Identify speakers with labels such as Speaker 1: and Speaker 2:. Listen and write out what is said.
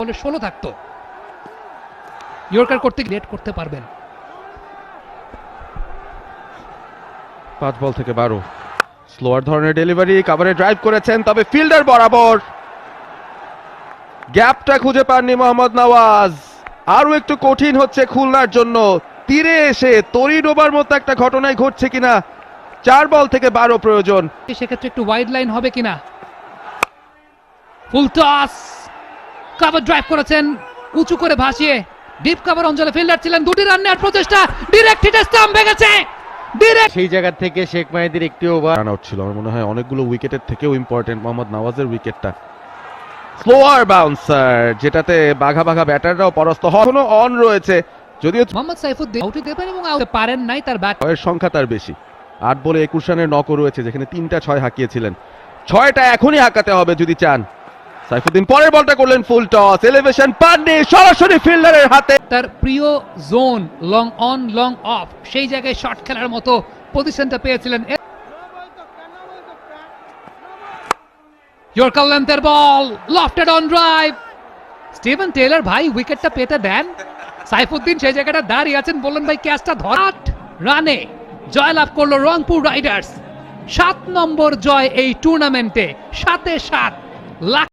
Speaker 1: বলে 16 থাকতো। ইয়র্কার করতে লেট করতে পারবেন।
Speaker 2: 5 বল থেকে 12 স্লোয়ার ধরনের ডেলিভারি, কভারে ড্রাইভ করেছেন, তবে ফিল্ডার বরাবর গ্যাপটা খুঁজে পাননি মোহাম্মদ নওয়াজ। আরো একটু কঠিন হচ্ছে খুলনার জন্য, তীরে এসে তরি ডোবার মতো একটা ঘটনাই ঘটছে কিনা। 4 বল থেকে 12 প্রয়োজন।
Speaker 1: সেক্ষেত্রে একটু ওয়াইড লাইন হবে কিনা। ফুল টস, কভার ড্রাইভ করেছেন উঁচু করে ভাসিয়ে, ডিপ কভার অঞ্চলে ফিল্ডার ছিলেন, দুটি রান নেওয়ার প্রচেষ্টা, ডিরেক্ট হিটে স্টাম্প ভেঙেছে।
Speaker 3: সেই জায়গা থেকে শেখ মাহিদির একটি ওভার
Speaker 2: রান আউট ছিল, আমার মনে হয় অনেকগুলো উইকেটের থেকেও ইম্পর্টেন্ট মোহাম্মদ নওয়াজের উইকেটটা। স্লোয়ার বাউন্সার, যেটাতে বাঘা বাঘা ব্যাটাররাও পরাস্ত হওয়ার কোনো অন রয়েছে, যদিও
Speaker 1: মোহাম্মদ সাইফুদ্দিন আউটে দেবেন এবং আউটে পারেন নাই, তার ব্যাট
Speaker 2: ছয়ের সংখ্যা তার বেশি। 8 বলে 21 রানের নকও রয়েছে, যেখানে 3টা 6 হাঁকিয়েছিলেন। 6টা এখনই হাঁকাতে হবে যদি চান। সাইফুদ্দিন পরের বলটা করলেন ফুল টস, এলিভেশন পাননি, সরাসরি ফিল্ডারের হাতে।
Speaker 1: তার প্রিয় zone long on long off, সেই জায়গায় শট খেলার মতো পজিশনটা পেয়েছিলেন। ইয়র্কার লেন্থের ball, lofted on drive. Steven Taylor ভাই উইকেটটা পেতে দেন। সাইফুদ্দিন সেই জায়গাটা দাঁড়িয়ে আছেন, বললেন ভাই ক্যাচটা ধর। 8 রানে জয়লাভ করলো রংপুর রাইডার্স। 7 নম্বর জয় এই টুর্নামেন্টে, 7-7 লাখ